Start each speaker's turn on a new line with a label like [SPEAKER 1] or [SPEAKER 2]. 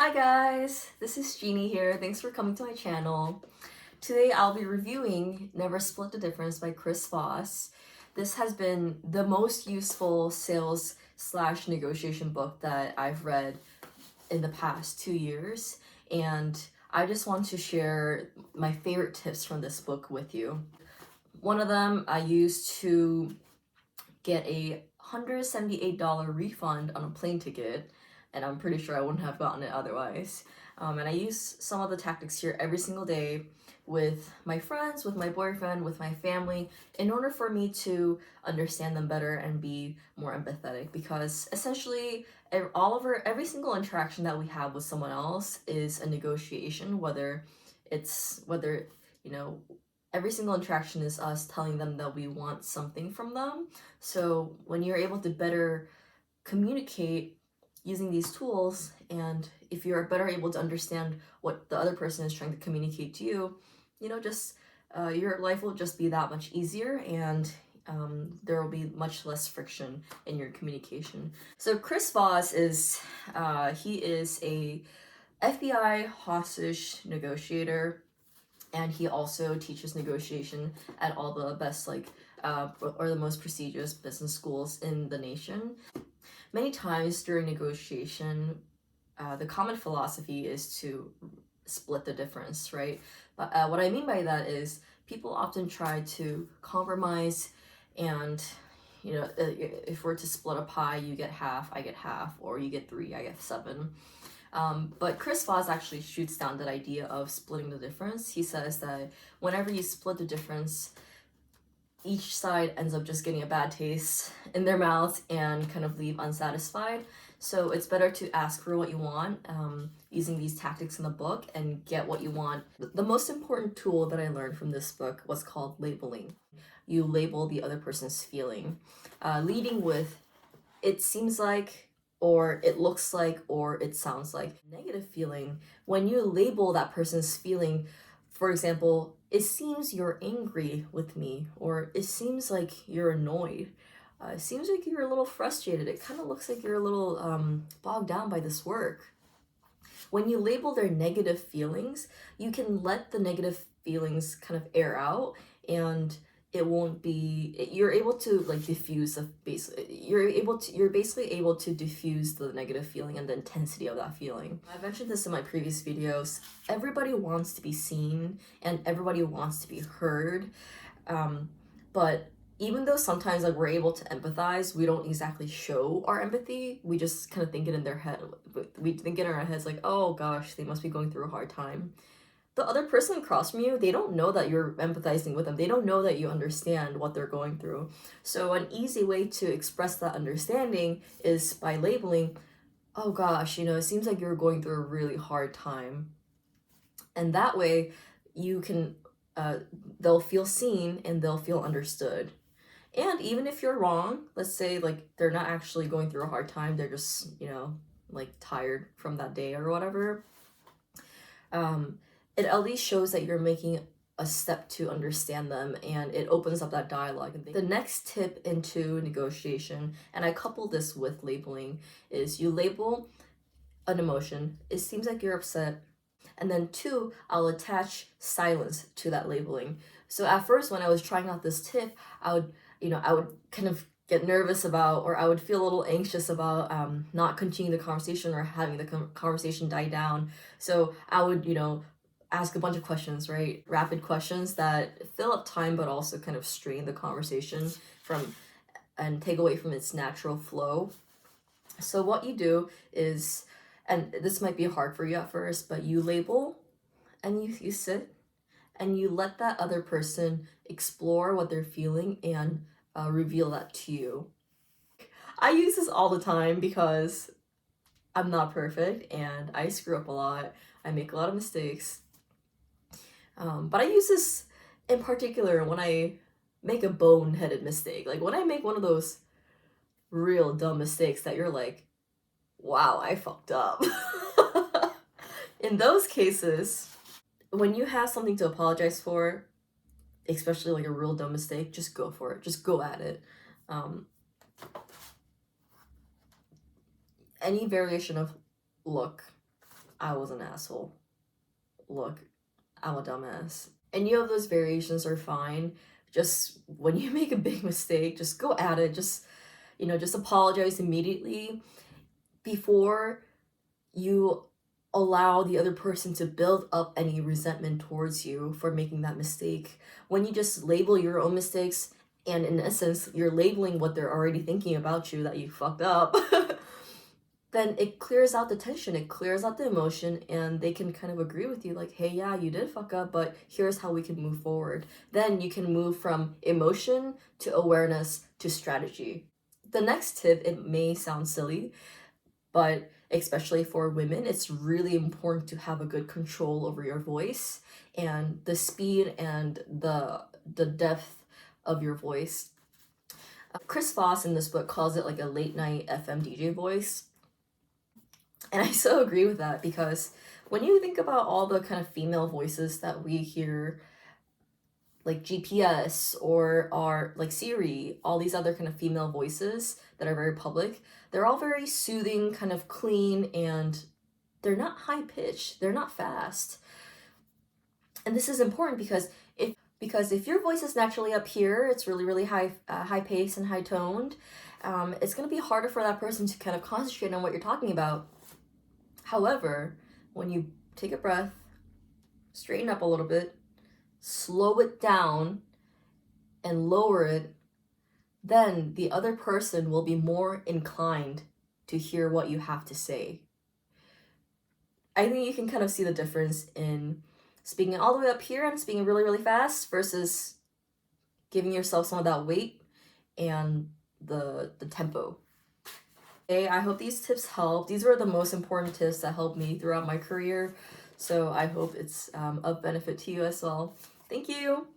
[SPEAKER 1] Hi guys, this is Jeannie here. Thanks for coming to my channel. Today I'll be reviewing Never Split the Difference by Voss. This has been the most useful sales slash negotiation book that I've read in the past 2 years, and I just want to share my favorite tips from this book with you. One of them I used to get a $178 refund on a plane ticket, and I'm pretty sure I wouldn't have gotten it otherwise. And I use some of the tactics here every single day with my friends, with my boyfriend, with my family, in order for me to understand them better and be more empathetic. Because essentially, every single interaction that we have with someone else is a negotiation. Whether you know every single interaction is us telling them that we want something from them. So when you're able to better communicate using these tools, and if you're better able to understand what the other person is trying to communicate to you, just your life will just be that much easier, and there will be much less friction in your communication. So Chris Voss he is a FBI hostage negotiator, and he also teaches negotiation at all the best or the most prestigious business schools in the nation. Many times during negotiation, the common philosophy is to split the difference, right? But what I mean by that is people often try to compromise, and if we're to split a pie, you get half, I get half, or you get 3, I get 7. But Chris Voss actually shoots down that idea of splitting the difference. He says that whenever you split the difference, each side ends up just getting a bad taste in their mouths and kind of leave unsatisfied. So it's better to ask for what you want using these tactics in the book and get what you want. The most important tool that I learned from this book was called labeling. You label the other person's feeling, leading with "it seems like," or "it looks like," or "it sounds like." Negative feeling, when you label that person's feeling, for example, "it seems you're angry with me," or "it seems like you're annoyed," "it seems like you're a little frustrated," "it kind of looks like you're a little bogged down by this work." When you label their negative feelings, you can let the negative feelings kind of air out, and it won't be you're able to diffuse you're basically able to diffuse the negative feeling and the intensity of that feeling. I mentioned this in my previous videos. Everybody wants to be seen and everybody wants to be heard, but even though sometimes we're able to empathize, we don't exactly show our empathy. We just kind of think it in their head. We think it in our heads like, "Oh gosh, they must be going through a hard time." The other person across from you, they don't know that you're empathizing with them. They don't know that you understand what they're going through. So an easy way to express that understanding is by labeling, "Oh gosh, it seems like you're going through a really hard time." And that way you can they'll feel seen and they'll feel understood. And even if you're wrong, let's say they're not actually going through a hard time, they're just, tired from that day or whatever. It at least shows that you're making a step to understand them, and it opens up that dialogue. The next tip into negotiation, and I couple this with labeling, is you label an emotion. "It seems like you're upset." And then 2, I'll attach silence to that labeling. So at first, when I was trying out this tip, I would kind of get nervous about, or I would feel a little anxious about not continuing the conversation or having the conversation die down. So I would, ask a bunch of questions, right? Rapid questions that fill up time but also kind of strain the conversation and take away from its natural flow. So what you do is, and this might be hard for you at first, but you label and you sit and you let that other person explore what they're feeling and reveal that to you. I use this all the time because I'm not perfect and I screw up a lot. I make a lot of mistakes. But I use this in particular when I make a boneheaded mistake. Like when I make one of those real dumb mistakes that you're like, "Wow, I fucked up." In those cases, when you have something to apologize for, especially like a real dumb mistake, just go for it. Just go at it. Any variation of, "Look, I was an asshole. Look, I'm a dumbass. Any of those variations are fine. Just when you make a big mistake, just go at it. Just, just apologize immediately before you allow the other person to build up any resentment towards you for making that mistake. When you just label your own mistakes, and in essence, you're labeling what they're already thinking about you that you fucked up, then it clears out the tension, it clears out the emotion, and they can kind of agree with you, like, hey, yeah, you did fuck up, but here's how we can move forward. Then you can move from emotion to awareness to strategy. The next tip, it may sound silly, but especially for women, it's really important to have a good control over your voice and the speed and the depth of your voice. Chris Voss in this book calls it like a late night FM DJ voice. And I so agree with that, because when you think about all the kind of female voices that we hear, like GPS or are like Siri, all these other kind of female voices that are very public, they're all very soothing, kind of clean, and they're not high pitched, they're not fast. And this is important because if your voice is naturally up here, it's really high pace and high toned, it's going to be harder for that person to kind of concentrate on what you're talking about. However, when you take a breath, straighten up a little bit, slow it down, and lower it, then the other person will be more inclined to hear what you have to say. I think you can kind of see the difference in speaking all the way up here and speaking really fast versus giving yourself some of that weight and the tempo. Hey, I hope these tips help. These were the most important tips that helped me throughout my career, so I hope it's of benefit to you as well. Thank you.